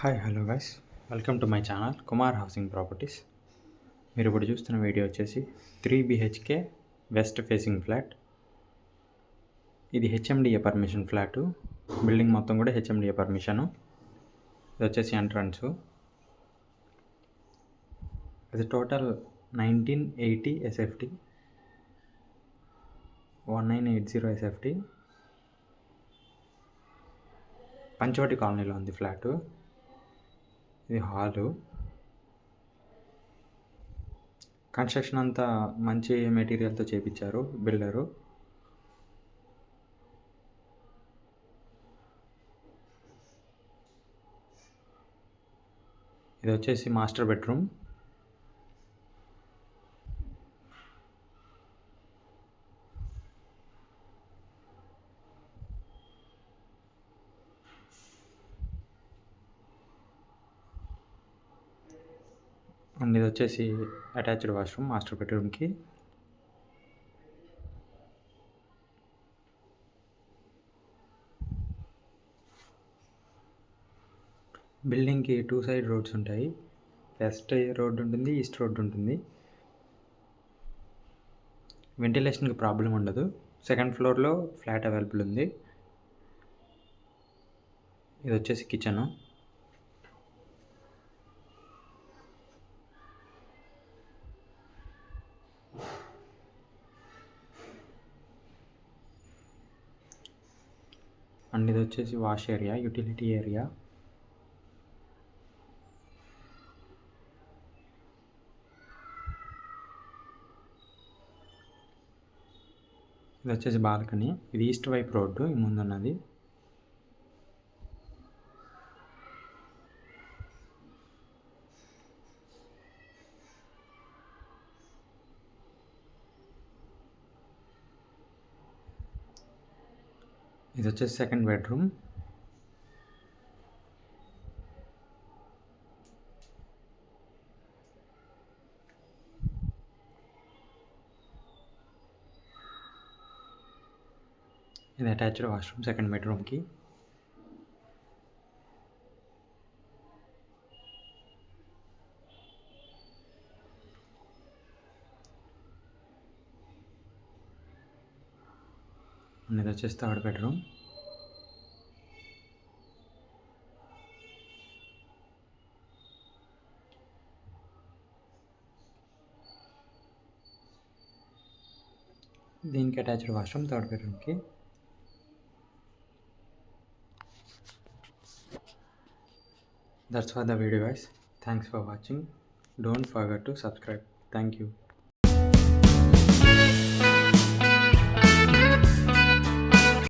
Hi hello guys, welcome to my channel Kumar housing properties. మీరు ఇప్పుడు చూస్తున్న వీడియో వచ్చేసి 3 BHK వెస్ట్ ఫేసింగ్ ఫ్లాట్. ఇది హెచ్ఎండిఏ పర్మిషన్ ఫ్లాటు. బిల్డింగ్ మొత్తం కూడా హెచ్ఎండిఏ పర్మిషను. ఇది వచ్చేసి ఎంట్రన్స్. ఇది టోటల్ 1980 SFT, 1980 SFT. పంచవటి కాలనీలో ఉంది ఫ్లాటు. ఇది హాలు. కన్స్ట్రక్షన్ అంతా మంచి మెటీరియల్తో చేపించారు బిల్డరు. ఇది వచ్చేసి మాస్టర్ బెడ్రూమ్. అండ్ ఇది వచ్చేసి అటాచ్డ్ వాష్రూమ్ మాస్టర్ బెడ్రూమ్కి. బిల్డింగ్కి 2 సైడ్ రోడ్స్ ఉంటాయి. వెస్ట్ రోడ్ ఉంటుంది, ఈస్ట్ రోడ్ ఉంటుంది. వెంటిలేషన్కి ప్రాబ్లం ఉండదు. సెకండ్ ఫ్లోర్లో ఫ్లాట్ అవైలబుల్ ఉంది. ఇది వచ్చేసి కిచెను. అండ్ ఇది వచ్చేసి వాష్ ఏరియా, యూటిలిటీ ఏరియా. ఇది వచ్చేసి బాల్కనీ. ఇది ఈస్ట్ వైపు రోడ్డు ఈ ముందున్నది. ఇది వచ్చేసి సెకండ్ బెడ్రూమ్. ఇది అటాచ్డ్ వాష్రూమ్ సెకండ్ బెడ్రూమ్కి. ఇది వచ్చేసి థర్డ్ బెడ్రూమ్. దీనికి అటాచ్డ్ వాష్రూమ్ థర్డ్ బెడ్రూమ్కి. That's for the video guys. Thanks for watching. Don't forget to subscribe. Thank you.